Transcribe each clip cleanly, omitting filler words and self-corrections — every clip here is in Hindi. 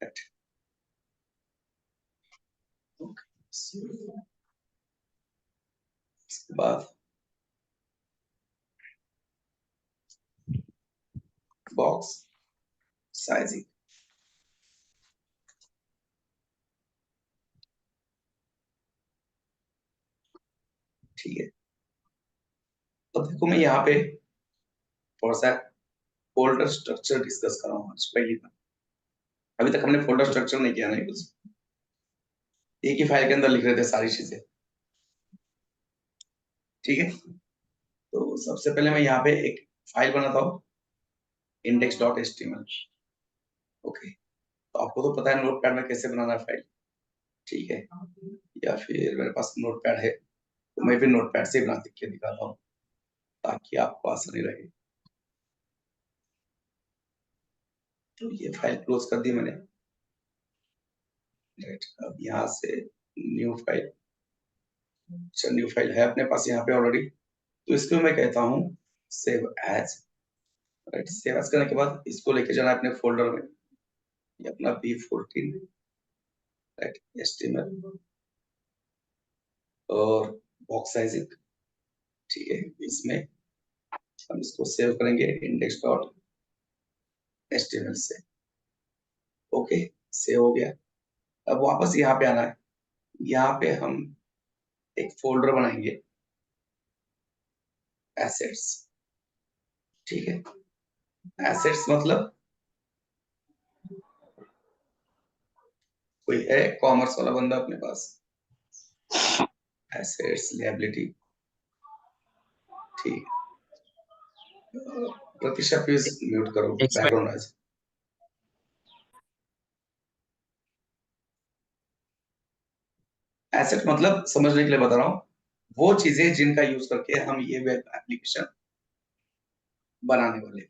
right. Okay. इसके बाद बॉक्स साइजिंग, ठीक है। अब देखो मैं यहाँ पे थोड़ा सा फोल्डर स्ट्रक्चर डिस्कस कर रहा हूँ आज पहली बार। अभी तक हमने फोल्डर स्ट्रक्चर नहीं किया, नहीं कुछ, एक ही फाइल के अंदर लिख रहे थे सारी चीजें, ठीक है। तो सबसे पहले मैं यहाँ पे एक फाइल बनाता हूँ, index.html, ओके। तो आपको तो पता है नोटपैड में कैसे बनाना है फाइल, ठीक है। या फिर मेरे पास नोटपैड है तो मैं भी नोटपैड से बना के दिखाता हूँ ताकि आपको आसानी रहे। तो ये फाइल क्लोज कर दी मैंने, राइट। अब यहाँ से न्यू फाइल, अच्छा न्यू फाइल है अपने पास यहाँ पे ऑलरेडी, तो इसको मैं कहता हूँ save as, right. Save as करने के बाद इसको लेके जाना है अपने फोल्डर में, ये अपना B14, राइट, HTML और बॉक्स साइजिंग, ठीक है। इसमें हम इसको सेव करेंगे index.html से, ओके। सेव हो गया। अब वापस यहाँ पे आना है, यहाँ पे हम एक फोल्डर बनाएंगे एसेट्स, ठीक है। एसेट्स मतलब कोई है कॉमर्स वाला बंदा अपने पास, एसेट्स लायबिलिटी, ठीक है। प्रतीक्षा प्लीज म्यूट करो बैकग्राउंड नॉइज। एसेट मतलब समझने के लिए बता रहा हूँ, वो चीजें जिनका यूज करके हम ये वेब एप्लीकेशन बनाने वाले,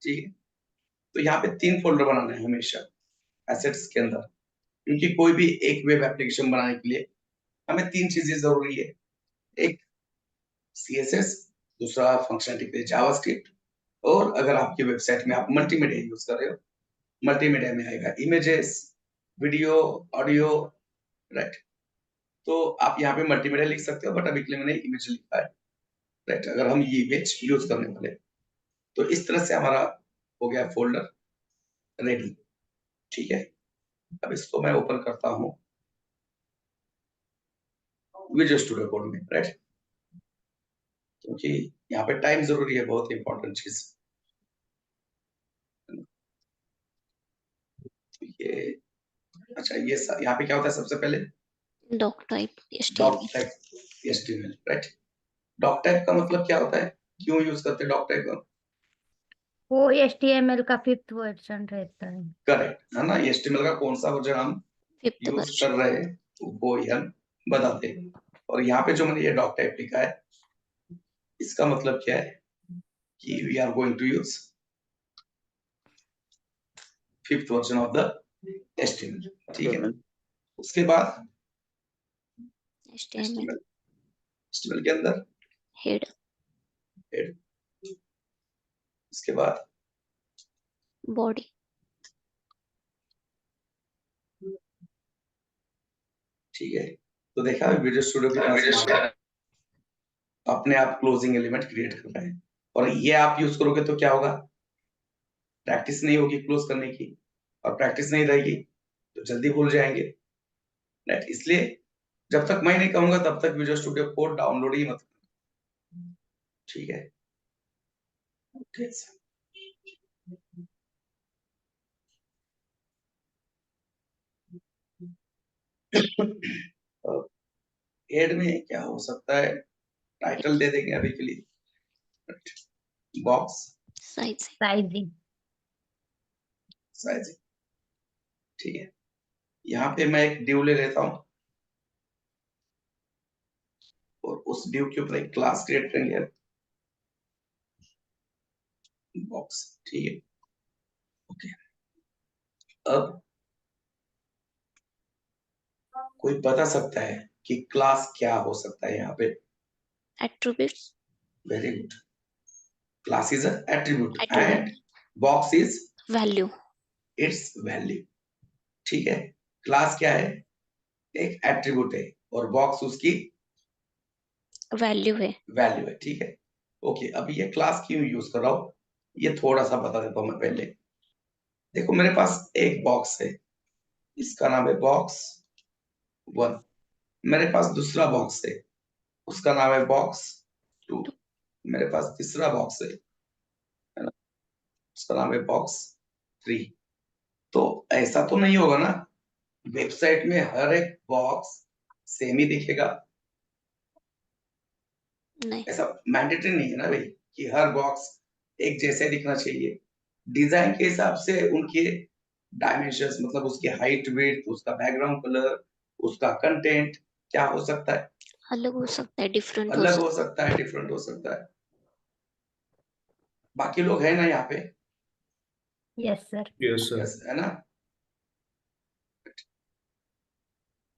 ठीक है। तो यहाँ पे 3 फोल्डर बनाना है हमेशा एसेट्स के अंदर, क्योंकि कोई भी एक वेब एप्लीकेशन बनाने के लिए हमें 3 चीजें जरूरी है, एक CSS, दूसरा फंक्शनलिटी के लिए जावास्क्रिप्ट, और अगर आपकी वेबसाइट में आप मल्टीमीडिया यूज कर रहे हो, मल्टीमीडिया में आएगा इमेजेस, वीडियो, ऑडियो, राइट। तो आप यहाँ पे मल्टीमीडिया लिख सकते हो, बट अभी के लिए मैंने इमेज लिखा है, राइट। अगर हम ये इमेज यूज करने वाले, तो इस तरह से हमारा हो गया फोल्डर रेडी, ठीक है। अब इसको मैं ओपन करता हूँ विजुअल स्टूडियो कोड में, राइट, क्योंकि यहाँ पे टाइम जरूरी है, बहुत इंपॉर्टेंट चीज। ये अच्छा, ये यहाँ पे क्या होता है सबसे पहले, doctype doctype HTML, right. Doctype का मतलब क्या होता है, क्यों यूज करते हैं डॉक टाइप का? वो HTML का 5th वर्जन रहता है, करेक्ट है ना। HTML का कौन सा वर्जन हम फिफ्थ यूज वर्जन। कर रहे हैं वो ही हम बताते हैं। और यहाँ पे जो मैंने ये डॉक टाइप लिखा है, इसका मतलब क्या है कि we are going to use 5th version of the HTML, ठीक है। उसके बाद HTML HTML के अंदर हेड, हेड, इसके बाद बॉडी, ठीक है। तो देखा विजुअल स्टूडियो कितना स्मार्ट है, अपने आप क्लोजिंग एलिमेंट क्रिएट कर रहा है। और ये आप यूज करोगे तो क्या होगा, प्रैक्टिस नहीं होगी क्लोज करने की, और प्रैक्टिस नहीं रहेगी तो जल्दी भूल जाएंगे, राइट। इसलिए जब तक मैं नहीं कहूंगा तब तक विजुअल स्टूडियो कोड डाउनलोड ही मत करना, ठीक है। ओके, हेड में क्या हो सकता है, टाइटल दे देंगे अभी के लिए, बॉक्स साइजिंग, साइज, ठीक है। यहाँ पे मैं एक ड्यू ले लेता हूँ और उस ड्यू के ऊपर एक क्लास क्रिएट करेंगे, बॉक्स, ठीक है। ओके, अब कोई बता सकता है कि क्लास क्या हो सकता है यहाँ पे? Attributes, very good, class is attribute Attribute. And box is value, it's value, ठीक है, क्लास क्या है, एक एट्रीब्यूट है और बॉक्स उसकी वैल्यू है। वैल्यू है, ठीक है। ओके, अब ये क्लास क्यों यूज कर रहा हूं ये थोड़ा सा बता देता हूं मैं पहले। देखो मेरे पास एक बॉक्स है, इसका नाम है बॉक्स 1। मेरे पास दूसरा बॉक्स है, उसका नाम है बॉक्स 2। मेरे पास तीसरा बॉक्स है ना, उसका नाम है बॉक्स 3। तो ऐसा तो नहीं होगा ना वेबसाइट में हर एक बॉक्स सेम ही दिखेगा, नहीं, ऐसा मैंडेटरी नहीं है ना भाई कि हर बॉक्स एक जैसे दिखना चाहिए। डिजाइन के हिसाब से उनके डायमेंशंस, मतलब उसकी हाइट, विड्थ, उसका बैकग्राउंड कलर, उसका कंटेंट क्या हो सकता है, अलग हो सकता है, डिफरेंट हो अलग हो सकता सकता है, डिफरेंट हो सकता है। बाकी लोग है ना यहाँ पे? Yes sir. Yes sir. Yes है ना?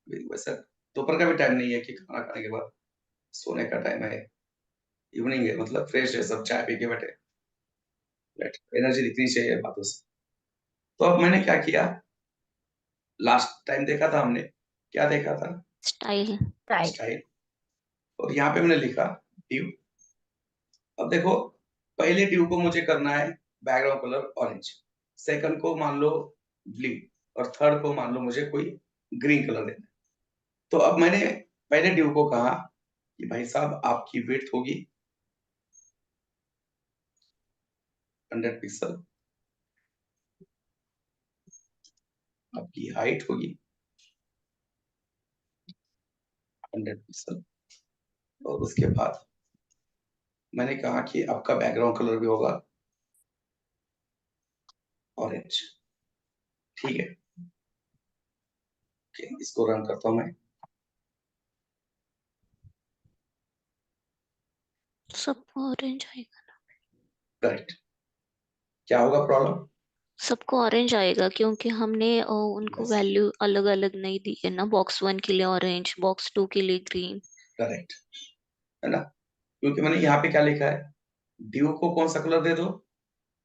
वैसे दोपहर का भी टाइम नहीं है कि खाना खाने के बाद सोने का टाइम है, इवनिंग है, मतलब फ्रेश है, सब चाय पी के बैठे, एनर्जी दिखनी चाहिए बातों से। तो अब मैंने क्या किया, लास्ट टाइम देखा था हमने, क्या देखा था, स्टाइल। राइट। स्टाइल, और यहाँ पे मैंने लिखा ड्यू। अब देखो पहले ड्यू को मुझे करना है बैकग्राउंड कलर ऑरेंज, सेकंड को मान लो ब्लू, और थर्ड को मान लो मुझे कोई ग्रीन कलर देना है। तो अब मैंने पहले ड्यू को कहा कि भाई साहब आपकी विड्थ होगी 100 पिक्सल, आपकी हाइट होगी 100 पिक्सल, और उसके बाद मैंने कहा कि आपका बैकग्राउंड कलर भी होगा ऑरेंज, ठीक है। इसको रन करता हूं मैं। सबको ऑरेंज आएगा। करेक्ट, क्या होगा प्रॉब्लम? सबको ऑरेंज आएगा क्योंकि हमने उनको Yes. वैल्यू अलग अलग नहीं दी है ना, बॉक्स 1 के लिए ऑरेंज, बॉक्स 2 के लिए ग्रीन। करेक्ट है ना, क्योंकि मैंने यहाँ पे क्या लिखा है, ड्यू को कौन सा कलर दे दो,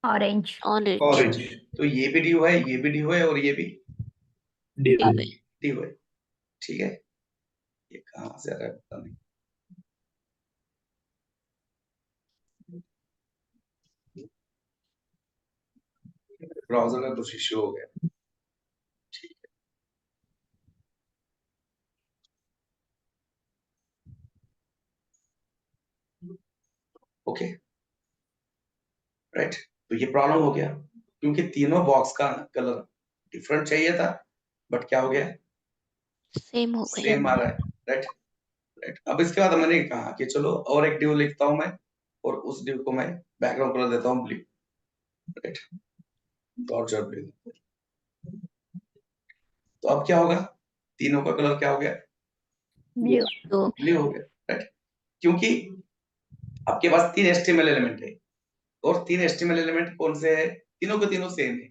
ऑरेंज। ऑरेंज। ऑरेंज। तो ये भी ड्यू है, ये भी ड्यू है, और ये भी ड्यू है। ड्यू है, ठीक है। ये कहाँ से आ रहा है पता नहीं, ब्राउजर का कुछ इश्यू हो गया, ठीक है। ओके राइट, तो ये प्रॉब्लम हो गया क्योंकि तीनों बॉक्स का कलर डिफरेंट चाहिए था, बट क्या हो गया, सेम हो गया। सेम आ रहा है, राइट। राइट, अब इसके बाद मैंने कहा कि चलो और एक ड्यू लिखता हूं मैं, और उस ड्यू को मैं बैकग्राउंड कलर देता हूँ ब्लू, राइट, डॉट ब्लू। तो अब क्या होगा, तीनों का कलर क्या हो गया, ब्लू। तो ब्लू हो गया, राइट। क्योंकि आपके पास 3 HTML एलिमेंट है, और 3 HTML एलिमेंट कौन से है, तीनों को तीनों सेम है,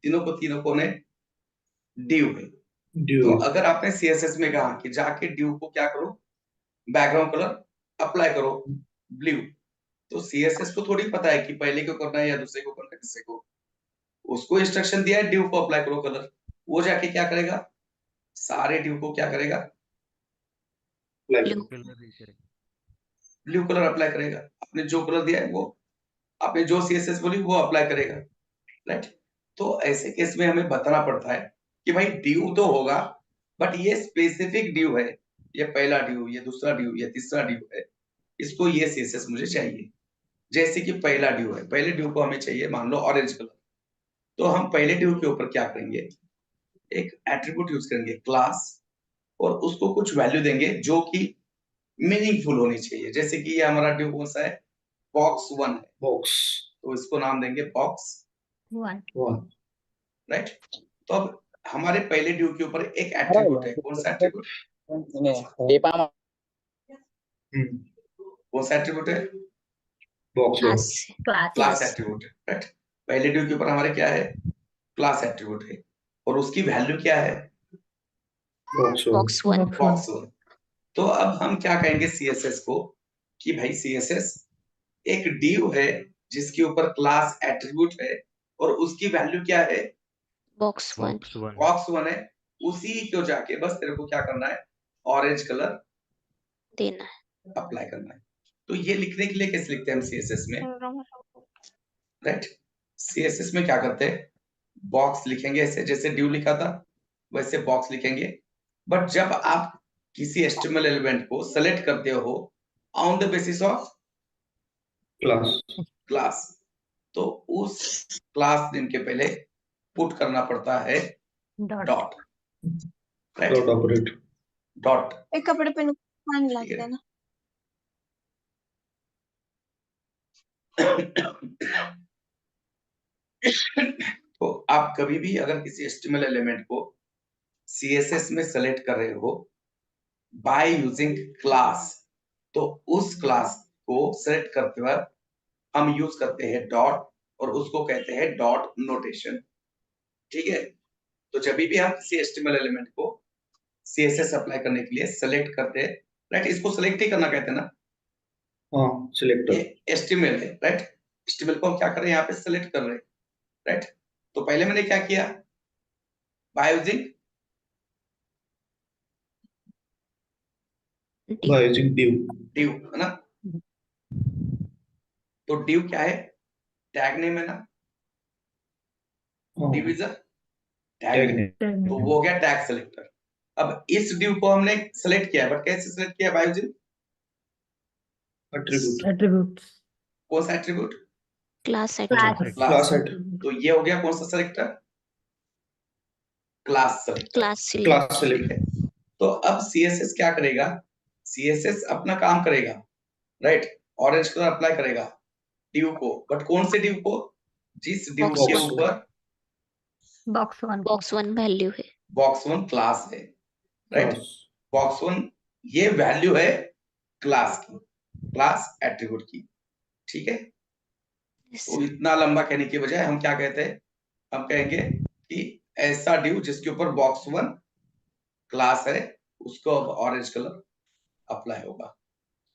तीनों कौन है, ड्यू है। ड्यू। तो अगर आपने CSS में कहा कि जाके ड्यू को क्या करो, बैकग्राउंड कलर अप्लाई करो ब्लू, तो CSS को थोड़ी पता है कि पहले को करना है या दूसरे को करना है, किससे को, उसको इंस्ट्रक्शन दिया है ड्यू को अप्लाई करो कलर, वो जाके क्या करेगा, सारे ड्यू को क्या करेगा, ब्लू। ब्लू कलर अप्लाई करेगा। आपने जो कलर दिया है वो, आपने जो CSS बोली वो अप्लाई करेगा, राइट। तो ऐसे केस में हमें बताना पड़ता है कि भाई ड्यू तो होगा, बट ये स्पेसिफिक ड्यू है, ये पहला ड्यू, ये दूसरा ड्यू, ये तीसरा ड्यू है, इसको ये CSS मुझे चाहिए। जैसे कि पहला ड्यू है, पहले ड्यू को हमें चाहिए मान लो ऑरेंज कलर, तो हम पहले ड्यू के ऊपर क्या करेंगे, एक एट्रीब्यूट यूज करेंगे क्लास, और उसको कुछ वैल्यू देंगे जो कि मीनिंगफुल होनी चाहिए। जैसे कि ये हमारा ड्यू कौन सा है, बॉक्स 1 है, बॉक्स तो इसको नाम देंगे बॉक्स 1। 1। राइट। तो अब हमारे पहले ड्यू के ऊपर एक एट्रीब्यूट है, कौन सा एट्रीब्यूट, कौन सा एट्रीब्यूट है, बॉक्स 1। क्लास से। क्लास। क्लास एट्रीब्यूट है, राइट। पहले ड्यू के ऊपर हमारे क्या है, क्लास एट्रीब्यूट है, और उसकी वैल्यू क्या है, बॉक्स 1। बॉक्स 1। बॉक्स 1। तो अब हम क्या कहेंगे CSS को कि भाई CSS एक ड्यू है जिसके ऊपर क्लास एट्रीब्यूट है, और उसकी वैल्यू क्या है, box one box one box 1 है, उसी को जाके बस तेरे को क्या करना है, ऑरेंज कलर देना है। अप्लाई करना है। तो ये लिखने के लिए कैसे लिखते हैं हम सीएसएस में, राइट? सीएसएस में क्या करते हैं, बॉक्स लिखेंगे ऐसे, जैसे ड्यू लिखा था वैसे बॉक्स लिखेंगे। बट जब आप किसी एचटीएमएल एलिमेंट को सेलेक्ट करते हो on the basis of class class, तो उस क्लास नेम के पहले पुट करना पड़ता है dot dot, dot right? Operate dot. एक कपड़े पे नुकसान ठीक लग है। देना। तो आप कभी भी अगर किसी एचटीएमएल एलिमेंट को सीएसएस में सेलेक्ट कर रहे हो बाय यूजिंग क्लास, तो उस क्लास को सेलेक्ट करते वक्त हम यूज करते हैं डॉट, और उसको कहते हैं डॉट नोटेशन। ठीक है? तो जब भी हम किसी एचटीएमएल एलिमेंट को सीएसएस अप्लाई करने के लिए सेलेक्ट करते हैं, राइट, इसको सेलेक्ट ही करना कहते हैं ना, हाँ सिलेक्टर ये एचटीएमएल है, राइट? एचटीएमएल को हम क्या कर रहे हैं, यहाँ पे सेलेक्ट कर रहे हैं, राइट? तो पहले मैंने क्या किया, by using by using div div, है ना? तो div क्या है, टैग नेम है ना, हाँ div is a tag tag, name तो वो हो गया टैग सेलेक्टर। अब इस div को हमने सेलेक्ट किया, बट कैसे सेलेक्ट किया, बाय यूजिंग एट्रीब्यूट एट्रीब्यूट्स कौन सा attribute, class class attribute class. Class तो ये हो गया कौन सा selector, class selector, class class select ठीक है? सेलेक्ट तो अब सीएसएस क्या करेगा, सीएसएस अपना काम करेगा, राइट? ऑरेंज कलर अप्लाई करेगा div को, बट कौन से div को, जिस div Box के one। ऊपर box one box one value है। बॉक्स 1 क्लास है, राइट? क्लास बॉक्स 1 ये वैल्यू है क्लास की, क्लास एट्रीब्यूट की, ठीक है? Yes, तो इतना लंबा कहने की बजाय हम क्या कहते हैं, हम कहेंगे कि ऐसा div जिसके ऊपर बॉक्स 1 क्लास है उसको अब ऑरेंज कलर अप्लाई होगा।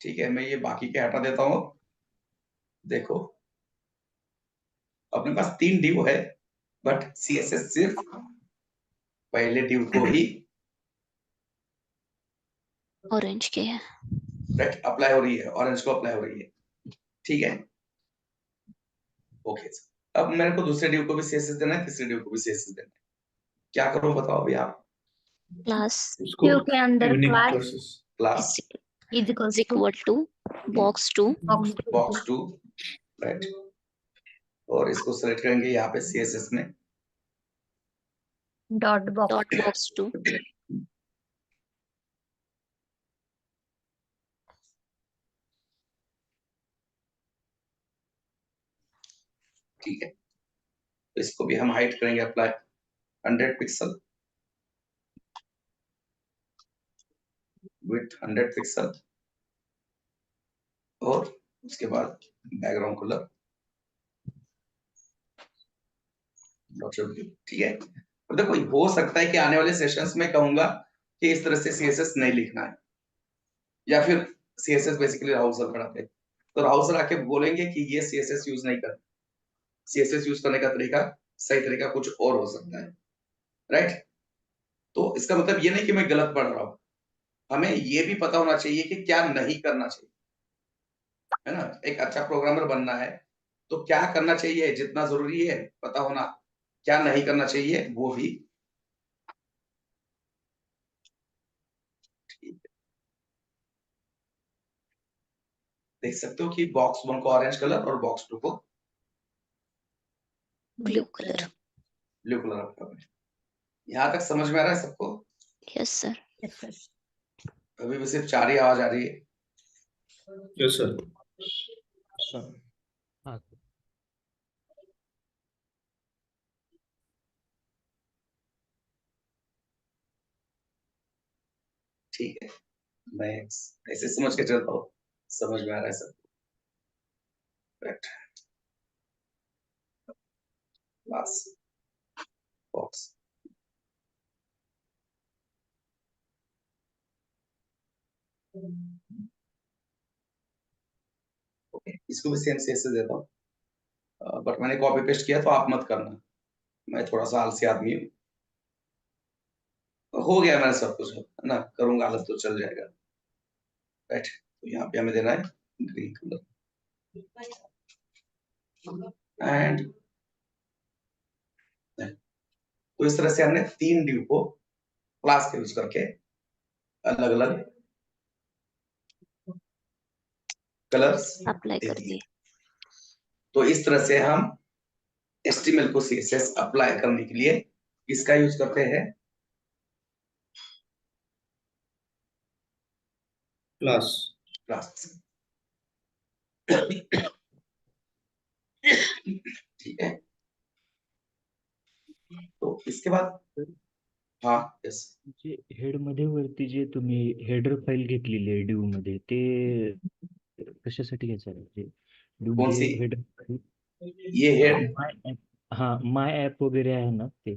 ठीक है, मैं ये बाकी के हटा देता हूं। देखो अपने पास 3 div है, बट सीएसएस सिर्फ पहले div को ही ऑरेंज के है। राइट अप्लाई हो रही है, ऑरेंज को अप्लाई हो रही है, ठीक है? ओके, अब मेरे को दूसरे div को भी सीएसएस देना है, तीसरे div को भी सीएसएस देना है, क्या करूं बताओ अभी आप? क्लास उसको div के अंदर unique class classes class is is equal to box two box 2, right? और इसको सेलेक्ट करेंगे यहाँ पे सीएसएस में dot box dot box two. ठीक है? तो इसको भी हम हाइट करेंगे, अप्लाई 100 पिक्सल, विड्थ 100 पिक्सल, और उसके बाद बैकग्राउंड कलर ठीक है? अब देखो हो सकता है कि आने वाले सेशंस में कहूंगा कि इस तरह से सीएसएस नहीं लिखना है, या फिर सीएसएस बेसिकली राहुल सर पढ़ाते हैं, तो राहुल सर आके बोलेंगे कि ये सीएसएस यूज नहीं करना, सीएसएस यूज करने का तरीका सही तरीका कुछ और हो सकता है, राइट? तो इसका मतलब ये नहीं कि मैं गलत पढ़ रहा हूं, हमें ये भी पता होना चाहिए कि क्या नहीं करना चाहिए, है ना? एक अच्छा प्रोग्रामर बनना है तो क्या करना चाहिए, जितना जरूरी है पता होना, क्या नहीं करना चाहिए वो भी। देख सकते हो कि बॉक्स 1 को ऑरेंज कलर और बॉक्स 2 को ब्लू कलर। ब्लू कलर रखा हुआ है। यहाँ तक समझ में आ रहा है सबको? Yes sir. यस सर अभी भी सिर्फ 4 ही आवाज आ रही है। यस सर हाँ ठीक है, मैं ऐसे समझ के चलता हूँ, समझ में आ रहा है सब, राइट? क्लास बॉक्स ओके, इसको भी सेम से देता हूँ, बट मैंने कॉपी पेस्ट किया तो आप मत करना, मैं थोड़ा सा आलसी आदमी हूँ, हो गया मैंने सब कुछ, है ना, करूंगा हालत तो चल जाएगा। राइट, तो यहाँ पे हमें देना है ग्रीन कलर एंड, तो इस तरह से हमने 3 ड्यू को क्लास के यूज करके अलग अलग कलर्स अप्लाई दे कर दिए। दिए। तो इस तरह से हम HTML को CSS अप्लाई करने के लिए किसका यूज करते हैं? क्लास। क्लास। ठीक है, तो इसके बाद हाँ यस, जे हेड मध्ये वरती जे तुम्ही हेडर फाईल घेतलेली आहे डिव मध्ये ते कशासाठी घ्यायचं आहे म्हणजे डिव कौन मध्ये सी? हेडर फाईल ये हेड, माय ऍप, हा माय ऍप वगैरे आहे ना ते।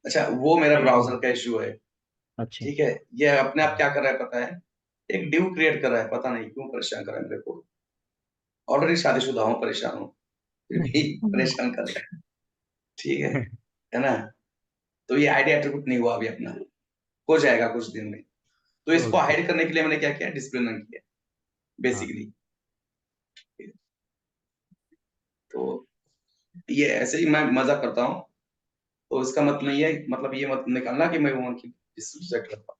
अच्छा वो मेरा ते ब्राउजर का इश्यू है। अच्छा ठीक है, ये अपने आप क्या कर रहा है पता है, एक डिव क्रिएट कर रहा है, पता नहीं क्यों परेशान कर रहा है मेरे को। ऑलरेडी शादीशुदा हूँ, परेशान हूँ, फिर भी परेशान कर रहा है। ठीक है ना, तो ये आईडी एट्रीब्यूट नहीं हुआ अभी अपना, हो जाएगा कुछ दिन में। तो इसको ओके हाइड करने के लिए मैंने क्या किया, डिस्प्ले नन किया हाँ बेसिकली। तो ये ऐसे ही मैं मजा करता हूँ, तो इसका मतलब नहीं है, मतलब ये मत निकालना कि मैं वो की डिसरिस्पेक्ट करता हूँ,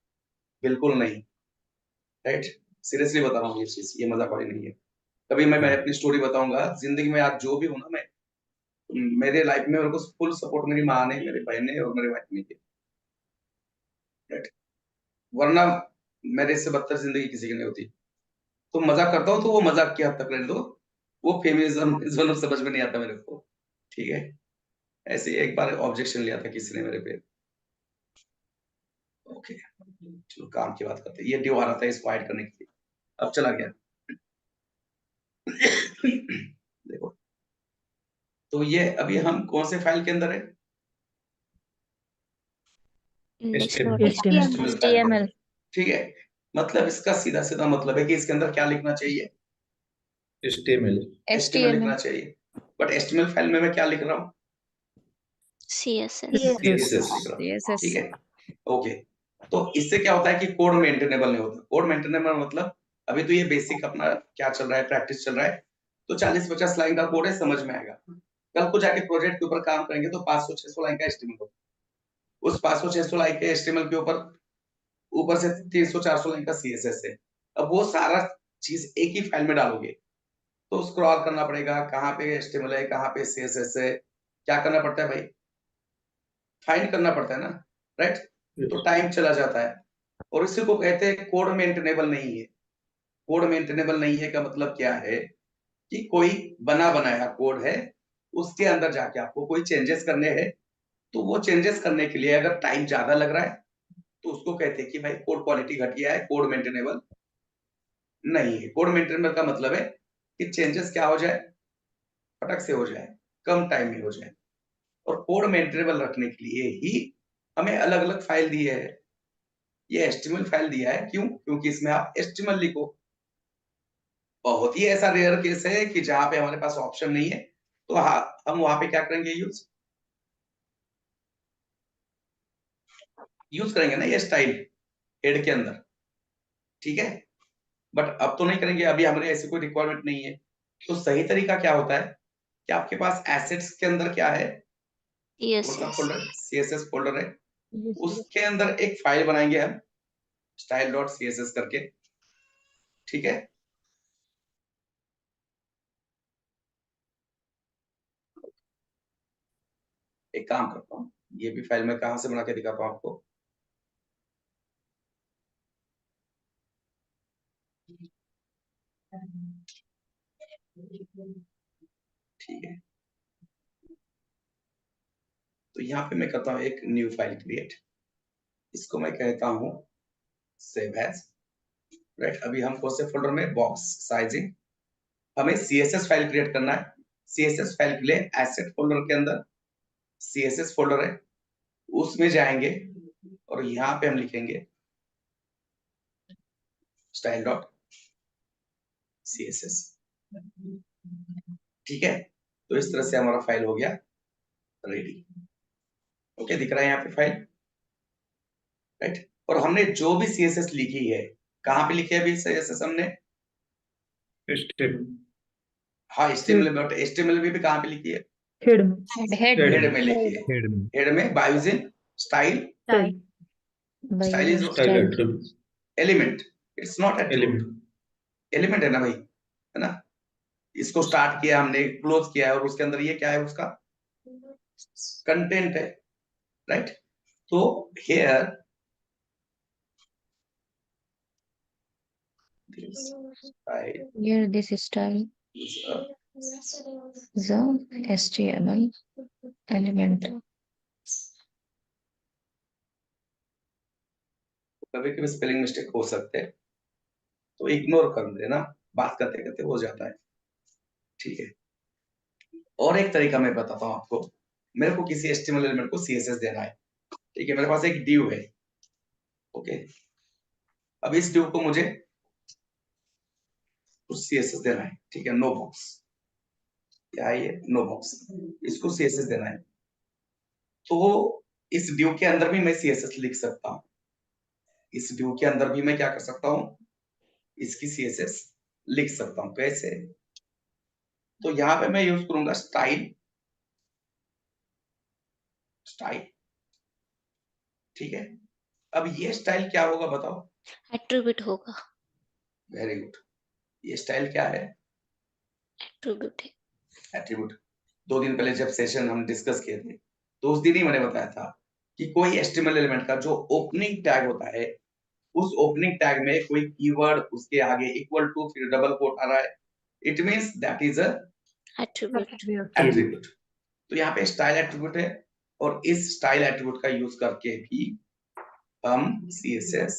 बिल्कुल नहीं। राइट, सीरियसली बता रहा हूँ ये चीज, ये मजाक वाली नहीं है। कभी मैं हाँ अपनी स्टोरी बताऊंगा, जिंदगी में आज जो भी हूं ना मैं, मेरे लाइफ में मेरे को फुल सपोर्ट मेरी माँ ने, मेरे बहन ने और मेरे वाइफ ने किया। राइट, वरना मेरे से बदतर जिंदगी किसी की नहीं होती। तो मजाक करता हूँ तो वो मजाक की हद तक रहने दो, वो फेमिनिज्म समझ में नहीं आता मेरे को। ठीक है, ऐसे ही एक बार ऑब्जेक्शन लिया था किसी ने मेरे पे। ओके, चलो काम की बात करते हैं। ये ड्यू आ रहा था इसको हाइड करने के लिए, अब चला गया। देखो, तो ये अभी हम कौन से फाइल के अंदर है? Index HTML। Dot HTML HTML file के HTML अंदर। ठीक है, मतलब इसका सीधा सीधा मतलब है कि इसके अंदर क्या लिखना चाहिए? HTML। HTML लिखना चाहिए। बट HTML फाइल में मैं क्या लिख रहा हूँ? CSS। CSS लिख रहा हूँ। ठीक है, ओके। तो इससे क्या होता है कि कोड मेंटेनेबल नहीं होता। कोड मेंटेनेबल मतलब, अभी तो ये बेसिक अपना क्या चल रहा है, प्रैक्टिस चल रहा है, तो 40-50 लाइन का कोड है, समझ में आएगा। कल को जाके प्रोजेक्ट के ऊपर काम करेंगे तो 500-600 लाइन का HTML होगा। उस 500-600 लाइन के HTML के ऊपर ऊपर से 300-400 लाइन का CSS है। अब वो सारा चीज एक ही फाइल में डालोगे तो स्क्रॉल करना पड़ेगा, कहाँ पे HTML है, कहाँ पे CSS है, क्या करना पड़ता है भाई, फाइंड करना पड़ता है ना। राइट, तो Yes. टाइम चला जाता है, और इसी को कहते हैं कोड मेंटेनेबल नहीं है। कोड मेंटेनेबल नहीं है का मतलब क्या है कि कोई बना बनाया कोड है, उसके अंदर जाके आपको कोई चेंजेस करने हैं, तो वो चेंजेस करने के लिए अगर टाइम ज्यादा लग रहा है तो उसको कहते हैं कि भाई कोड क्वालिटी घटिया है, कोड मेंटेनेबल नहीं है। कोड मेंटेनेबल का मतलब है कि चेंजेस क्या हो जाए, फटक से हो जाए, कम टाइम में हो जाए। और कोड मेंटेनेबल रखने के लिए ही हमें अलग अलग फाइल दी है। ये HTML फाइल दिया है, क्यों? क्योंकि इसमें आप HTML लिखो। बहुत ही ऐसा रेयर केस है कि जहां पे हमारे पास ऑप्शन नहीं है, तो हम वहां पे क्या करेंगे, यूज यूज करेंगे ना ये स्टाइल हेड के अंदर। ठीक है, बट अब तो नहीं करेंगे, अभी हमारे ऐसी कोई रिक्वायरमेंट नहीं है। तो सही तरीका क्या होता है कि आपके पास एसेट्स के अंदर क्या है, कौन सा CSS। फोल्डर? CSS फोल्डर है, उसके अंदर एक फाइल बनाएंगे हम, स्टाइल डॉट CSS करके। ठीक है, एक काम करता हूँ, ये भी फाइल मैं कहां से बना के दिखाता हूँ आपको। ठीक है, तो यहाँ पे मैं करता हूँ एक न्यू फाइल क्रिएट, इसको मैं कहता हूँ सेव एज। राइट, अभी हम कौन से फोल्डर में, बॉक्स साइजिंग, हमें CSS फाइल क्रिएट करना है। CSS फाइल के लिए एसेट फोल्डर के अंदर CSS फोल्डर है, उसमें जाएंगे और यहाँ पे हम लिखेंगे स्टाइल डॉट CSS। ठीक है, तो इस तरह से हमारा फाइल हो गया रेडी। ओके, दिख रहा है यहाँ पे फाइल, राइट। और हमने जो भी CSS लिखी है, कहाँ पे लिखी है अभी CSS हमने? HTML हाँ, HTML में, बट HTML में भी कहाँ पे लिखी है? हेड में हेड हेड में लिखी है। हेड में हेड में बायोजिन style, style style is style attribute element, it's not attribute. element element है ना भाई, है ना? इसको स्टार्ट किया हमने, क्लोज किया है, और उसके अंदर ये क्या है? उसका कंटेंट है, राइट। तो hair style Here this style is a the HTML element. कभी कभी स्पेलिंग मिस्टेक हो सकते हैं, तो इग्नोर कर देना, बात करते करते हो जाता है, ठीक है। और एक तरीका मैं बताता हूँ आपको। मेरे को किसी HTML एलिमेंट को CSS देना है, ठीक है। मेरे पास एक div है, ओके। अब इस div को मुझे कुछ CSS देना है, ठीक है। नो बॉक्स, क्या है ये? नो बॉक्स, इसको CSS देना है। तो इस div के अंदर भी मैं CSS लिख सकता हूँ। इस div के अंदर भी मैं क्या कर सकता हूँ? इसकी CSS लिख सकता हूँ। कैसे? तो यहाँ पे मैं यूज करूंगा स्टाइल, स्टाइल, ठीक है। अब ये स्टाइल क्या होगा बताओ? Attribute होगा, वेरी गुड। ये स्टाइल क्या है? attribute है। एट्रीब्यूट। 2 दिन पहले जब सेशन हम डिस्कस किए थे, तो उस दिन ही मैंने बताया था कि कोई HTML एलिमेंट का जो ओपनिंग टैग होता है, उस ओपनिंग टैग में कोई कीवर्ड उसके आगे इक्वल टू फिर डबल कोट आ रहा है, it means that is a Attribute. Attribute. तो यहाँ पे स्टाइल एट्रीब्यूट है, और इस स्टाइल एट्रीब्यूट का यूज करके भी हम CSS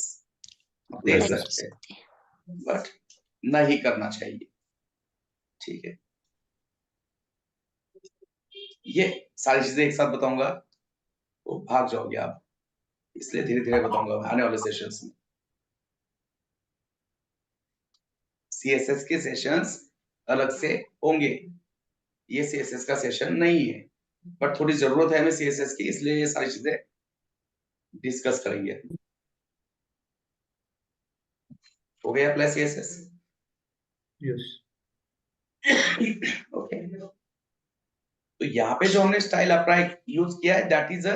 दे Apply. सकते हैं, बट नहीं करना चाहिए, ठीक है। ये सारी चीजें एक साथ बताऊंगा तो भाग जाओगे आप, इसलिए धीरे धीरे बताऊंगा आने वाले सेशंस में। CSS के सेशंस अलग से होंगे, ये CSS का सेशन नहीं है, बट थोड़ी जरूरत है हमें CSS की, इसलिए ये सारी चीजें डिस्कस करेंगे। हो गया अप्लाई CSS? Yes. ओके। तो यहाँ पे जो हमने स्टाइल अप्लाई यूज किया है that is a,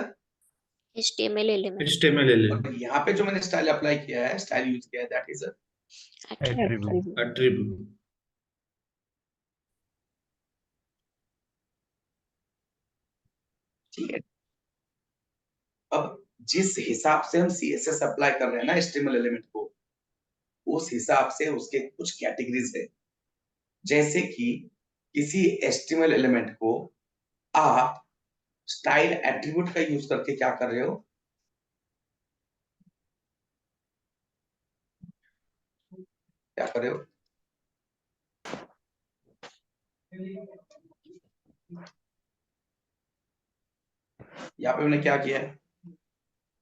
HTML element. HTML element और यहाँ पे जो मैंने स्टाइल अप्लाई किया है, स्टाइल यूज किया है that is a, attribute. attribute. ठीक है। अब जिस हिसाब से हम CSS अप्लाई कर रहे हैं ना HTML एलिमेंट को, उस हिसाब से उसके कुछ कैटेगरीज है। जैसे कि किसी HTML एलिमेंट को आप स्टाइल एट्रीब्यूट का यूज करके क्या कर रहे हो? क्या कर रहे हो? यहाँ पे मैंने क्या किया है?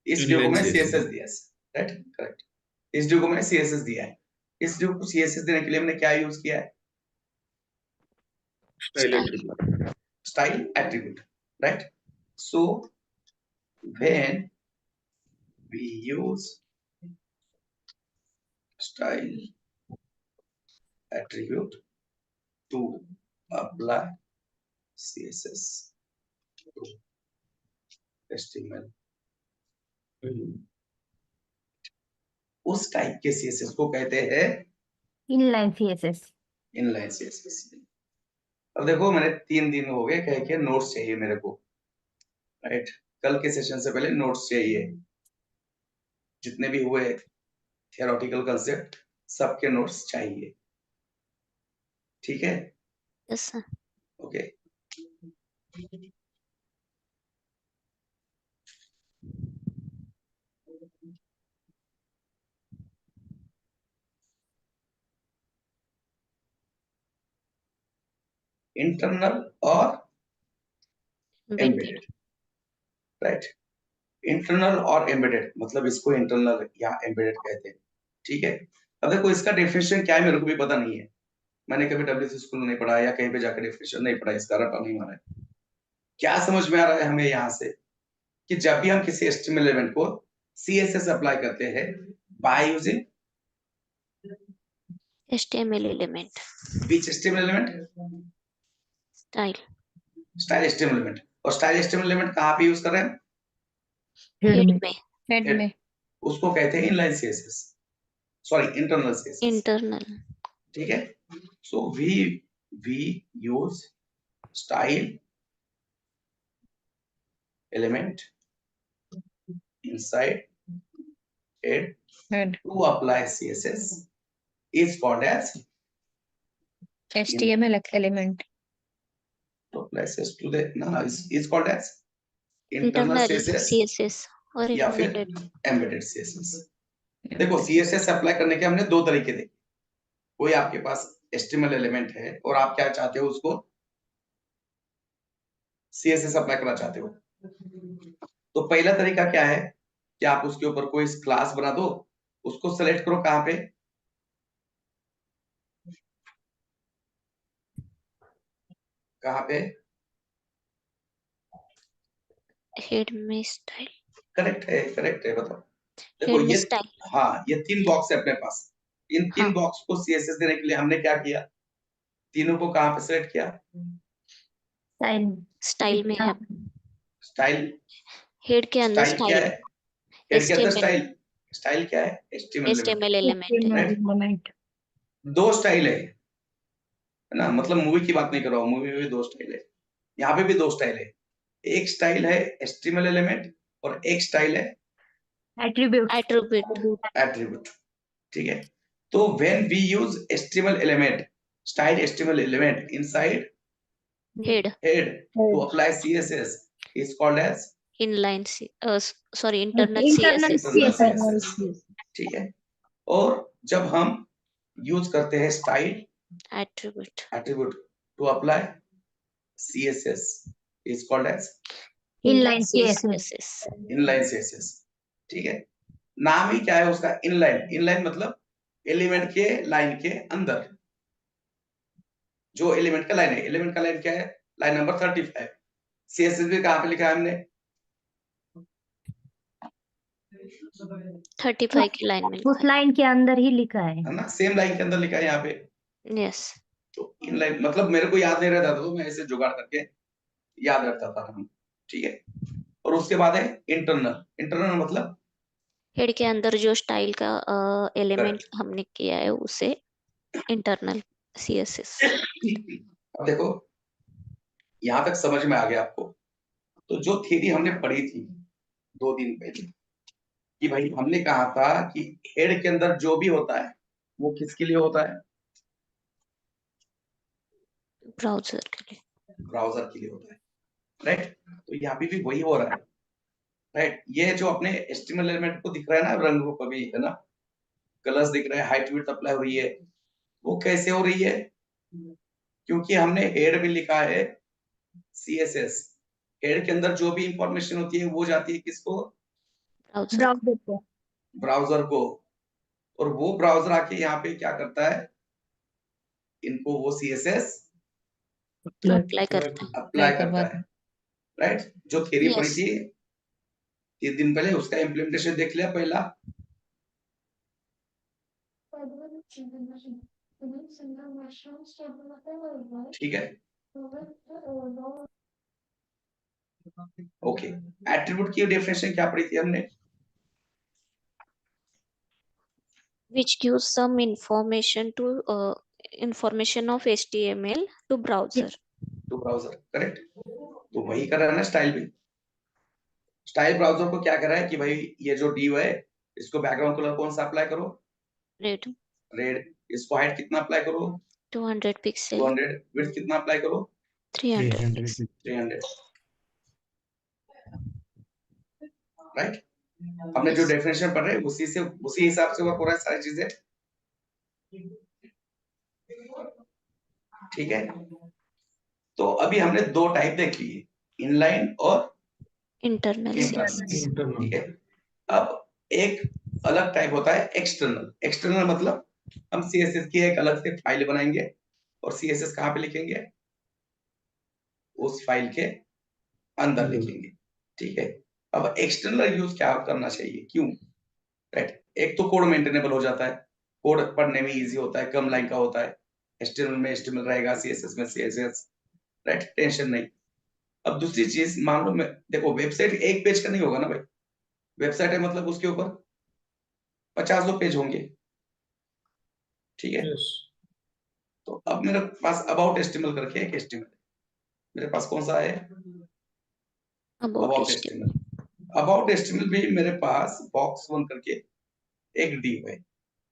इस ड्यू को Inline मैंने CSS. CSS दिया है, राइट, करेक्ट। इस ड्यू को मैंने CSS दिया है। इस ड्यू को CSS देने के लिए मैंने क्या यूज किया है? Style attribute. Style attribute, right. So when we use style attribute to apply CSS to HTML, उस टाइप के CSS को कहते हैं इनलाइन CSS। Inline CSS। अब देखो, मैंने 3 दिन हो गए कह के नोट्स चाहिए मेरे को, राइट। कल के सेशन से पहले नोट्स चाहिए, जितने भी हुए थियोरेटिकल कंसेप्ट सबके नोट्स चाहिए, ठीक है। Yes, sir. ओके। इंटरनल और Embedded. Embedded, right. इंटरनल और एम्बेडेड मतलब इसको इंटरनल या एम्बेडेड कहते हैं, ठीक है। अब देखो, इसका डेफिनेशन क्या है मेरे को भी पता नहीं है, मैंने कभी WC स्कूल में नहीं पढ़ा या कहीं पे जाकर डेफिनेशन नहीं पढ़ा, इसका रटा नहीं मारा है। क्या समझ में आ रहा है हमें यहाँ से? कि जब भी हम किसी HTML एलिमेंट को CSS अप्लाई करते हैं by using HTML element, which HTML element, style, style HTML element. और स्टाइल HTML एलिमेंट कहाँ पे यूज कर रहे हैं? हेड head में में, हेड में उसको कहते हैं inline CSS, sorry internal CSS। internal, ठीक है, so we use style element inside head head to apply CSS is called as HTML element to apply CSS to the no is called as internal internal CSS CSS और या फिर embedded, embedded CSS। देखो CSS अप्लाई करने के हमने दो तरीके देखे। कोई आपके पास HTML एलिमेंट है और आप क्या चाहते हो, उसको CSS अप्लाई करना चाहते हो, तो पहला तरीका क्या है कि आप उसके ऊपर कोई क्लास बना दो, उसको सेलेक्ट करो कहां पे, कहां पे, head में style, करेक्ट है बताओ। देखो head में ये, style, हाँ ये 3 बॉक्स है अपने पास। इन 3 हाँ, बॉक्स को CSS देने के लिए हमने क्या किया, तीनों को कहां पे सेलेक्ट किया, स्टाइल style में है, स्टाइल। head के अंदर स्टाइल क्या style, है, हेड के अंदर HTML, स्टाइल, स्टाइल क्या है, HTML एलिमेंट। HTML element है, Right. एलिमेंट दो स्टाइल है ना, मतलब मूवी की बात नहीं कर रहा हूँ, मूवी में भी दो स्टाइल है, यहाँ पे भी दो स्टाइल है। एक स्टाइल है HTML एलिमेंट और एक स्टाइल है एट्रीब्यूट attribute, एट्रीब्यूट। ठीक है, तो when we use HTML element, style HTML element inside head, head to apply CSS is called as inline, sorry, internal internal CSS, internal CSS। ठीक है, और जब हम यूज करते हैं style attribute, attribute to apply CSS is called as inline inline CSS CSS, inline CSS। ठीक है, नाम ही क्या है उसका, इनलाइन। इनलाइन मतलब एलिमेंट के लाइन के अंदर, जो एलिमेंट का लाइन है, एलिमेंट का लाइन क्या है, लाइन नंबर 35। CSS भी कहां पे लिखा है हमने, 35 की लाइन में उस लिखा लाइन के अंदर ही लिखा है है ना, सेम लाइन के अंदर लिखा है यहाँ पे। है, yes, तो इनलाइन मतलब मेरे को याद नहीं रहता था, तो मैं ऐसे जुगाड़ करके याद रखता था हम। ठीक है, और उसके बाद है इंटरनल। इंटरनल मतलब हेड के अंदर जो स्टाइल का एलिमेंट करेक्ट। हमने किया है उसे इंटरनल CSS, अब देखो यहाँ तक समझ में आ गया आपको। तो जो थ्योरी हमने पढ़ी थी 2 दिन पहले, कि भाई हमने कहा था कि हेड के अंदर जो भी होता है वो किसके लिए होता है, ब्राउजर के लिए, ब्राउजर के लिए होता है। राइट, तो यहाँ पे भी वही हो रहा है। राइट, ये जो अपने HTML एलिमेंट को दिख रहा है ना, रंग रूप अभी है ना, कलर्स दिख रहे हैं, हाइट विड्थ अप्लाई हो रही है, वो कैसे हो रही है, क्योंकि हमने हेड में लिखा है CSS। हेड के अंदर जो भी इंफॉर्मेशन होती है वो जाती है किसको, ब्राउजर, ब्राउजर को ब्राउजर को, और वो ब्राउजर आके यहाँ पे क्या करता है, इनको वो CSS अप्लाई करता है, अप्लाई करता है। राइट, जो थ्योरी पढ़ी yes, थी 3 दिन पहले, उसका इम्प्लीमेंटेशन देख लिया पहला। ठीक है, ओके। एट्रीब्यूट की डेफिनेशन क्या पढ़ी थी हमने, which gives some information to information of HTML to browser, to browser. Correct, तो वही कर रहा है ना स्टाइल भी। स्टाइल ब्राउजर को क्या कर रहा है कि भाई ये जो div है, इसको बैकग्राउंड कलर कौन सा अप्लाई करो, red, रेड। इसको हाइट कितना अप्लाई करो, 200 pixel, 200। विड्थ कितना अप्लाई करो, 300 300 pixel, 300। राइट, हमने जो yes, डेफिनेशन पढ़ रहे हैं उसी हिसाब से वर्क हो रहा है सारी चीजें। ठीक है, तो अभी हमने 2 टाइप देख लिए, इनलाइन और internal इंटरनल। CSS, ठीक है, अब एक अलग टाइप होता है एक्सटर्नल। एक्सटर्नल मतलब हम CSS की एक अलग से फाइल बनाएंगे और CSS कहाँ पे लिखेंगे, उस फाइल के अंदर लिखेंगे। ठीक है, अब एक्सटर्नल यूज क्या करना चाहिए, क्यों? राइट, एक तो कोड मेंटेनेबल हो जाता है, कोड पढ़ने में इजी होता है, कम लाइन का होता है, HTML में HTML रहेगा, CSS में CSS, राइट, टेंशन नहीं। अब दूसरी चीज, मान लो मैं, देखो वेबसाइट एक पेज का नहीं होगा ना भाई, वेबसाइट है मतलब उसके ऊपर 50 पेज होंगे, ठीक है? Yes. तो अब मेरे पास अबाउट HTML करके एक HTML है, मेरे पास कौन सा है? About about HTML। HTML। About HTML भी मेरे पास box1 करके एक div है।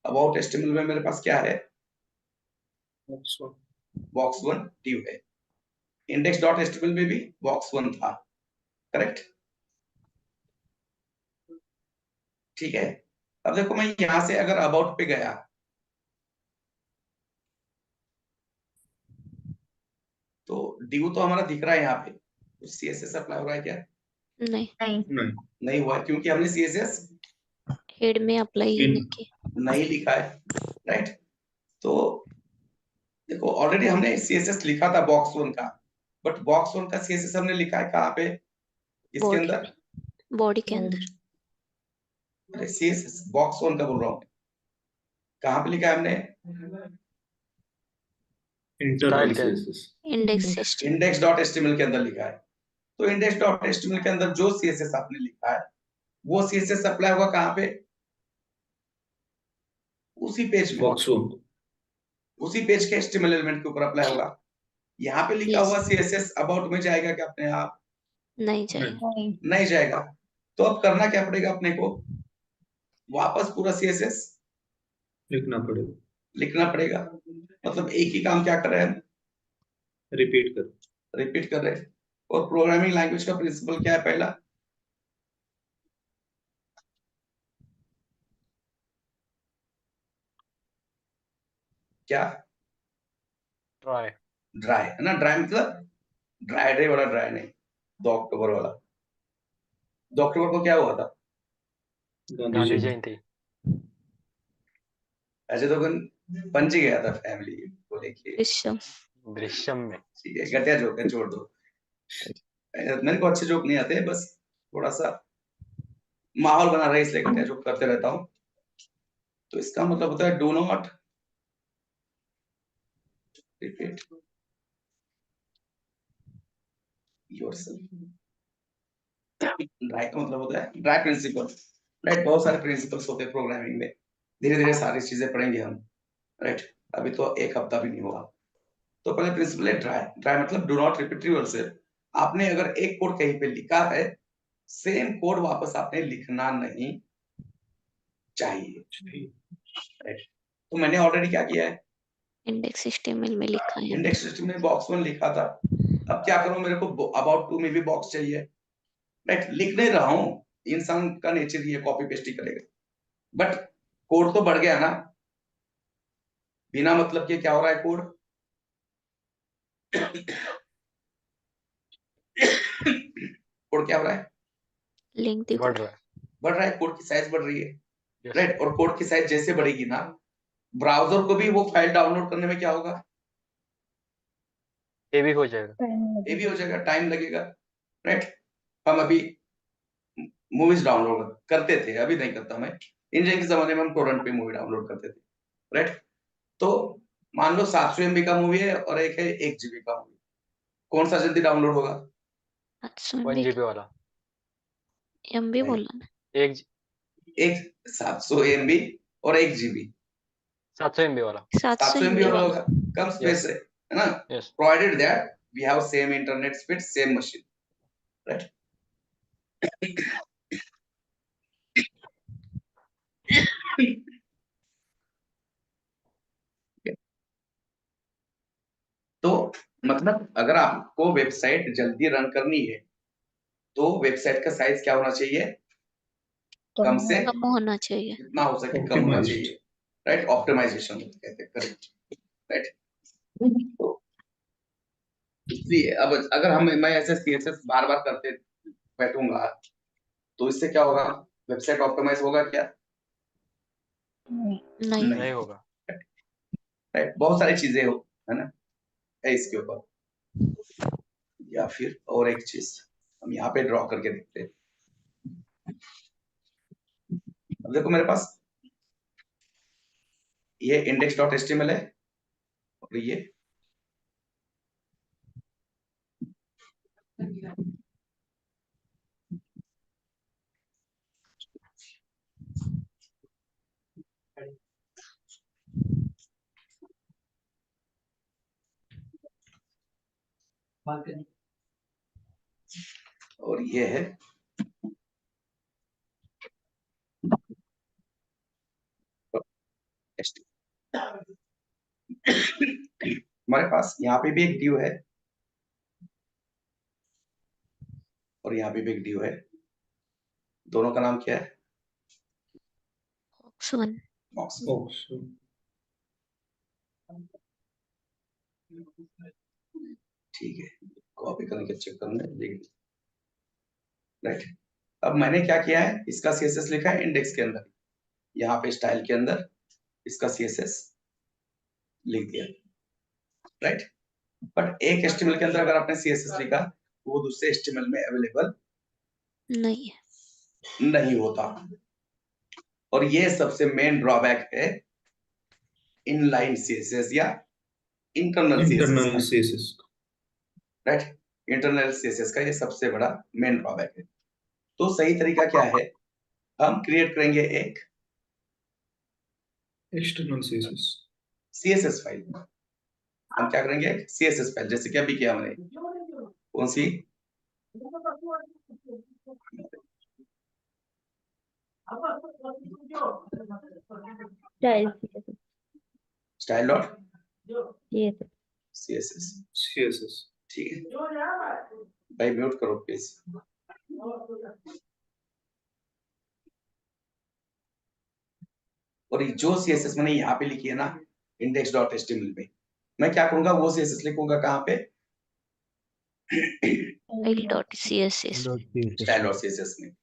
अबाउट HTML में मेरे पास क्या है? That's one. box1 div है। index.html में भी box1 था, करेक्ट? ठीक है। अब देखो मैं यहां से अगर अबाउट पे गया तो div तो हमारा दिख रहा है यहाँ पे, तो CSS अप्लाई हो रहा है क्या? नहीं, नहीं, नहीं, नहीं हुआ है, क्योंकि हमने CSS हेड में अप्लाई ही इन नहीं किया। नहीं लिखा है, राइट? तो देखो ऑलरेडी हमने CSS लिखा था box1 का, बट box1 का CSS हमने लिखा है कहाँ पे? इसके बॉडी अंदर, बॉडी के अंदर। अरे CSS box1 का बोल रहा हूँ, कहाँ पे लिखा है हमने? Internal Style can. CSS. Index HTML। index.html के अंदर लिखा है। तो index.html के अंदर जो CSS आपने लिखा है वो CSS अप्लाई होगा कहाँ पे? उसी पेज में, Box one. उसी पेज के HTML एलिमेंट के ऊपर अप्लाई होगा। यहाँ पे लिखा Yes. हुआ CSS अबाउट में जाएगा क्या अपने आप? नहीं जाए। नहीं, नहीं, नहीं जाएगा। तो अब करना क्या पड़ेगा अपने को? वापस पूरा CSS लिखना पड़ेगा, लिखना पड़ेगा। मतलब एक ही काम क्या कर रहे हैं हम? रिपीट कर। रिपीट कर रहे हैं। और प्रोग्रामिंग लैंग्वेज का प्रिंसिपल क्या है पहला? क्या? Try. ड्राई है ना, ड्राई मतलब ड्राई डे वाला ड्राई नहीं, 2 अक्टूबर वाला। 2 अक्टूबर को क्या हुआ था? गांधी Gandhi जयंती। Jayanti. ऐसे तो बन जी गया था फैमिली को लेके, दृश्यम। दृश्यम में. ठीक है, घटिया जोक है, छोड़ दो। मेरे को अच्छे जोक नहीं आते, बस थोड़ा सा माहौल बना रहे इसलिए घटिया जोक करते रहता हूँ। तो इसका मतलब होता है do not repeat yourself. Dry का मतलब होता है ड्राई प्रिंसिपल, राइट? बहुत सारे प्रिंसिपल्स होते हैं प्रोग्रामिंग में, धीरे धीरे सारी चीजें पढ़ेंगे हम, राइट? अभी तो एक हफ्ता भी नहीं हुआ। तो पहले प्रिंसिपल है ड्राई। ड्राई मतलब डू नॉट रिपीट योरसेल्फ। आपने अगर एक कोड कहीं पे लिखा है, सेम कोड वापस आपने लिखना नहीं चाहिए, राइट? तो मैंने ऑलरेडी क्या किया है? इंडेक्स HTML में लिखा है। इंडेक्स सिस्टम में box1 लिखा था। अब क्या करूं, मेरे को अबाउट टू में भी बॉक्स चाहिए, राइट? लिख नहीं रहा हूं, इंसान का नेचर ही है, कॉपी पेस्ट ही करेगा, बट कोड तो बढ़ गया ना। बिना मतलब के क्या हो रहा है कोड? कोड क्या हो रहा है? लिंक दिखा। बढ़ रहा है. बढ़ रहा है, कोड की साइज बढ़ रही है, Yes. राइट? और कोड की साइज जैसे बढ़ेगी ना, ब्राउजर को भी वो फाइल डाउनलोड करने में क्या होगा? ये भी हो जाएगा. ये भी हो जाएगा, टाइम लगेगा, राइट? हम अभी मूवीज डाउनलोड करते थे, अभी नहीं करता मैं। इंडियन के जमाने में हम टोरेंट पे मूवी डाउनलोड करते थे, राइट? तो मान लो 700 MB का मूवी है और एक है 1 GB का मूवी, कौन सा जल्दी डाउनलोड होगा? 1 GB वाला. MB नहीं, बोला ना। एक एक 700 MB और 1 GB। 700 MB वाला. 700 700 MB MB वाला वाला। होगा, कम स्पेस है ना? Yes. Provided that we have same internet speed, same machine, right? तो मतलब अगर आपको वेबसाइट जल्दी रन करनी है तो वेबसाइट का साइज क्या होना चाहिए? कम से कम होना चाहिए। जितना हो सके कम होना Optimized. चाहिए, राइट? ऑप्टिमाइजेशन कहते हैं, करेक्ट, राइट? तो इसलिए अब अगर मैं ऐसे CSS बार बार करते बैठूंगा तो इससे क्या होगा? वेबसाइट ऑप्टिमाइज होगा क्या? नहीं, नहीं। नहीं होगा. राइट? बहुत सारी चीजें हो, है ना, है इसके ऊपर। या फिर और एक चीज हम यहाँ पे ड्रॉ करके देखते हैं। अब देखो मेरे पास ये index.html है और ये और ये है हमारे पास यहाँ पे भी एक ड्यू है और यहाँ पे भी एक ड्यू है। दोनों का नाम क्या है? box1 box. बॉक्स ठीक है, कॉपी करके चेक करना है। राइट, अब मैंने क्या किया है, इसका सीएसएस लिखा है इंडेक्स के अंदर, यहाँ पे स्टाइल के अंदर इसका सीएसएस लिख दिया। राइट, बट एक एचटीएमएल के अंदर अगर आपने सीएसएस लिखा वो दूसरे एचटीएमएल में अवेलेबल नहीं है। नहीं होता, और ये सबसे मेन ड्रॉबैक है इनलाइन सीएसएस या internal internal CSS. CSS. Right, internal CSS का ये सबसे बड़ा मेन ड्रॉबैक है। तो सही तरीका क्या है, हम क्रिएट करेंगे एक एक्सटर्नल सीएसएस। CSS file. हम क्या करेंगे, एक सीएसएस फाइल, जैसे कि अभी किया हमने। कौन सी? Style style dot CSS। CSS. CSS. ठीक है भाई, म्यूट करो प्लीज। और ये जो सीएसएस मैंने यहाँ पे लिखी है ना index.html में, मैं क्या करूंगा, वो सीएसएस लिखूंगा कहाँ पे? style.css style.css में।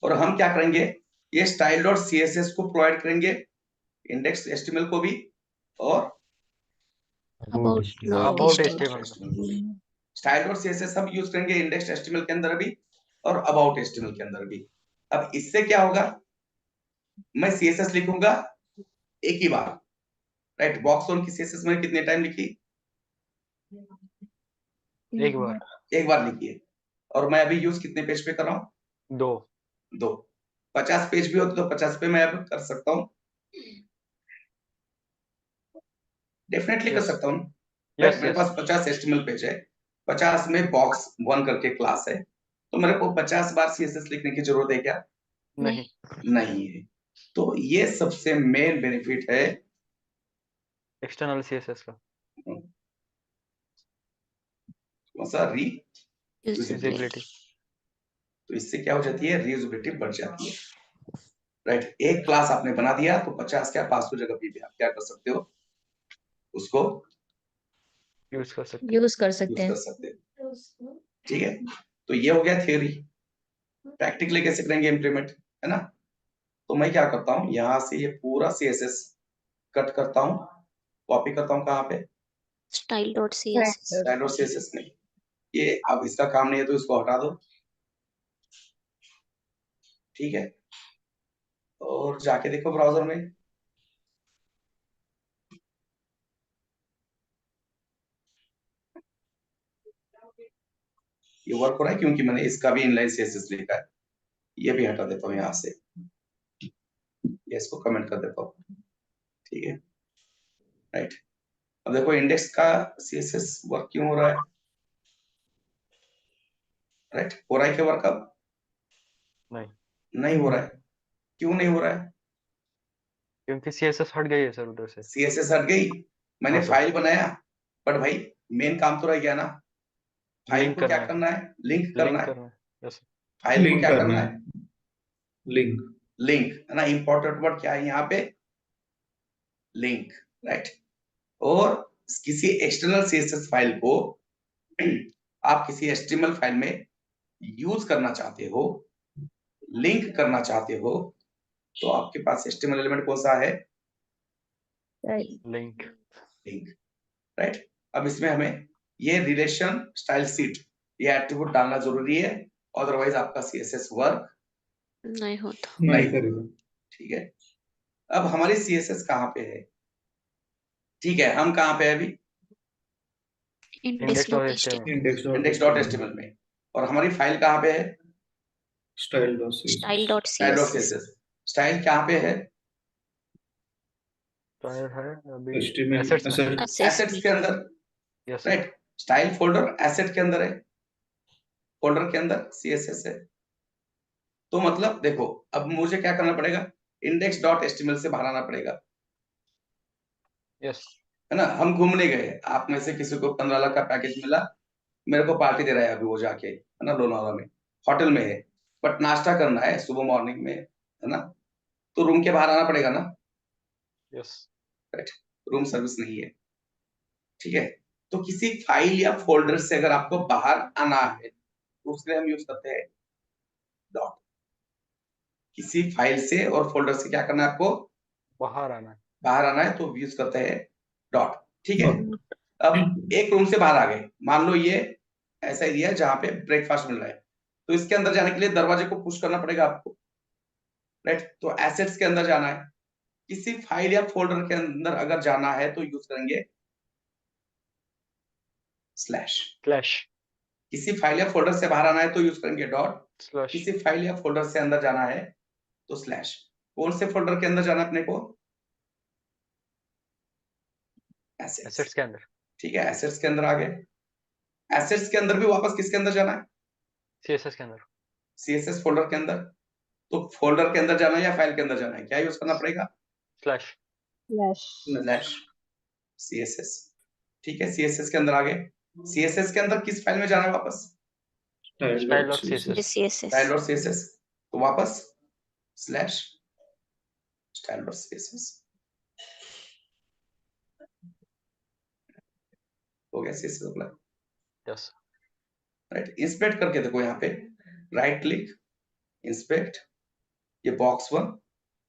और हम क्या करेंगे, ये style.css को प्रोवाइड करेंगे index.html को भी और about About HTML। HTML। style.css हम यूज करेंगे index.html के अंदर भी और about HTML के अंदर भी। अब इससे क्या होगा, मैं CSS लिखूंगा एक ही बार। राइट, बॉक्स वन की CSS मैंने कितने टाइम लिखी? एक बार। एक बार लिखी है। और मैं अभी यूज कितने पेज पे कर रहा हूँ? 2। 50 पेज भी होते तो 50 पे मैं अब कर सकता हूँ, डेफिनेटली कर Yes. सकता हूँ। Yes, मेरे yes. पास 50 HTML पेज है, 50 में बॉक्स वन करके क्लास है, तो मेरे को 50 बार CSS लिखने की जरूरत है क्या? नहीं। नहीं है। तो ये सबसे मेन बेनिफिट है एक्सटर्नल सीएसएस का। कौन सा? यूजेबिलिटी। तो इससे क्या हो जाती है, रीयूजेबिलिटी बढ़ जाती है। राइट, एक क्लास आपने बना दिया तो 50 क्या 500 जगह भी आप क्या कर सकते हो, उसको यूज कर सकते। यूज कर यूज सकते कर हैं। सकते हो। ठीक है, तो ये हो गया थ्योरी। प्रैक्टिकली कैसे करेंगे इम्प्लीमेंट, है ना? तो मैं क्या करता हूँ, यहाँ से ये पूरा CSS कट करता हूँ, कॉपी करता हूँ कहाँ पे? style.css। style.css में। ये अब इसका काम नहीं है तो इसको हटा दो। ठीक है, और जाके देखो ब्राउजर में, ये वर्क हो रहा है क्योंकि मैंने इसका भी इनलाइन CSS लिखा है। ये भी हटा देता हूँ यहाँ से, ये इसको कमेंट कर देता हूँ। ठीक है, राइट। अब देखो इंडेक्स का CSS वर्क क्यों हो रहा है? राइट, हो रहा है क्या वर्क? अब नहीं हो रहा है। क्यों नहीं हो रहा है? क्योंकि सीएसएस हट गई है सर उधर से। CSS हट गई, मैंने हाँ, सर। फाइल बनाया, बट भाई मेन काम तो रह गया ना, फाइल लिंक को क्या करना है। करना है, लिंक करना लिंक है। करना है। यस। फाइल को लिंक क्या करना करना है। है? लिंक। लिंक, है ना? इंपॉर्टेंट वर्ड क्या है यहाँ पे? लिंक। राइट, और किसी एक्सटर्नल CSS फाइल को आप किसी HTML फाइल में यूज करना चाहते हो, लिंक करना चाहते हो, तो आपके पास HTML एलिमेंट कौन सा है? लिंक। लिंक। राइट, अब इसमें हमें ये रिलेशन स्टाइल सीट ये एट्रीब्यूट डालना जरूरी है, अदरवाइज आपका CSS वर्क नहीं होता। नहीं करेगा। ठीक है। अब हमारी CSS कहाँ पे है? ठीक है, हम कहाँ पे है अभी? इंडेक्स डॉट एचटीएमएल, index.html में। और हमारी फाइल कहाँ पे है? Style style.css dot CSS, style.css। Style कहाँ पे है? स्टाइल है अभी HTML assets में। asset एसेट्स के अंदर, yes sir. Right. Style folder asset के अंदर है, फोल्डर के अंदर CSS है। तो मतलब देखो, अब मुझे क्या करना पड़ेगा? index.html से बाहर आना पड़ेगा, यस है ना। हम घूमने गए, आप में से किसी को 15 लाख का पैकेज मिला, मेरे को पार्टी दे रहा है अभी वो जाके, है ना, लोनावाला में, होटल में है, बट नाश्ता करना है सुबह मॉर्निंग में, है ना। तो रूम के बाहर आना पड़ेगा ना, यस राइट। रूम सर्विस नहीं है, ठीक है। तो किसी फाइल या फोल्डर से अगर आपको बाहर आना है तो उसके लिए हम यूज करते हैं डॉट। किसी फाइल से और फोल्डर से क्या करना है आपको? बाहर आना है। बाहर आना है तो यूज करते हैं डॉट, ठीक है। Dot. अब एक रूम से बाहर आ गए, मान लो ये ऐसा एरिया है जहाँ पे ब्रेकफास्ट मिल रहा है, तो इसके अंदर जाने के लिए दरवाजे को पुश करना पड़ेगा आपको, राइट। तो एसेट्स के अंदर जाना है। किसी फाइल या फोल्डर के अंदर अगर जाना है तो यूज करेंगे स्लैश। स्लैश किसी फाइल या फोल्डर से बाहर आना है तो यूज करेंगे डॉट। स्लैश किसी फाइल या फोल्डर से अंदर जाना है तो स्लैश। कौन से फोल्डर के अंदर जाना है अपने को? एसेट्स, एसेट्स के अंदर ठीक है। एसेट्स के अंदर आ गए। एसेट्स के अंदर भी वापस किसके अंदर जाना है? सीएसएस के अंदर CSS फोल्डर के अंदर। तो फोल्डर के अंदर जाना है या फाइल के अंदर जाना है, क्या यूज करना पड़ेगा? स्लैश स्लैश CSS, ठीक है। CSS के अंदर आ गए। CSS के अंदर किस फाइल में जाना है वापस? style.css CSS, style.css। तो वापस स्लैश style.css हो गया CSS apply, yes right. Inspect करके देखो, यहाँ पे राइट क्लिक, इंस्पेक्ट, ये बॉक्स 1,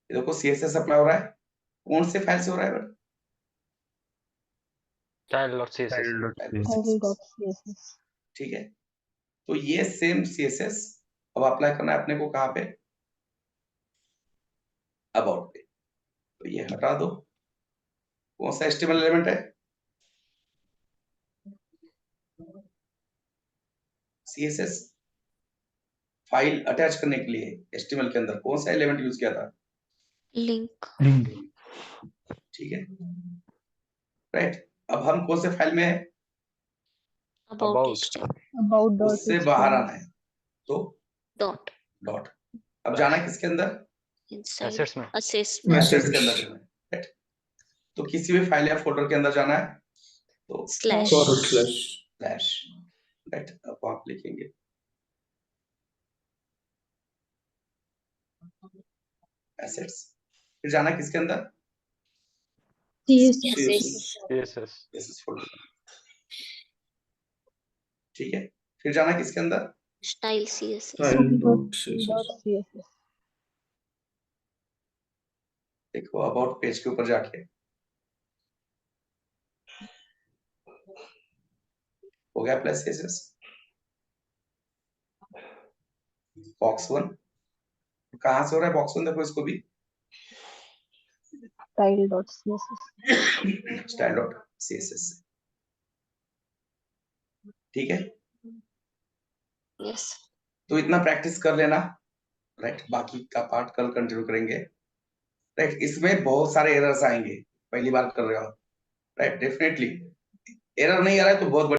ये देखो CSS अप्लाई हो रहा है। कौन से फाइल से हो रहा है बट? style.css ठीक है। तो ये सेम CSS अब अप्लाई करना है अपने को कहाँ पे? अबाउट पे। तो ये हटा दो। कौन सा HTML एलिमेंट है? CSS फाइल अटैच करने के लिए HTML के अंदर कौन सा एलिमेंट यूज किया था? लिंक, ठीक है, राइट। अब हम कौन से फाइल में है? About About. एचटीएमएल, उससे बाहर आना है तो डॉट, डॉट। अब जाना है किसके अंदर? इनसाइड Assets में असेसमेंट, एसेट्स के अंदर जाना है, राइट। तो किसी भी फाइल या फोल्डर के अंदर जाना है तो स्लैश, स्लैश, राइट। अब आप लिखेंगे एसेट्स, फिर जाना है किसके अंदर? CSS एसेट्स फोल्डर, ठीक है। फिर जाना है किसके अंदर? स्टाइल सीएसएस, style.css देखो अबाउट पेज के ऊपर जाके हो गया प्लस CSS। बॉक्स 1 कहाँ से हो रहा है? बॉक्स 1 देखो इसको भी style.css, ठीक है। यस, तो इतना प्रैक्टिस कर लेना, राइट। बाकी का पार्ट कल कंटिन्यू करेंगे, राइट। इसमें बहुत सारे एरर्स आएंगे, पहली बार कर रहे हो, राइट। डेफिनेटली एरर नहीं आ रहा है तो बहुत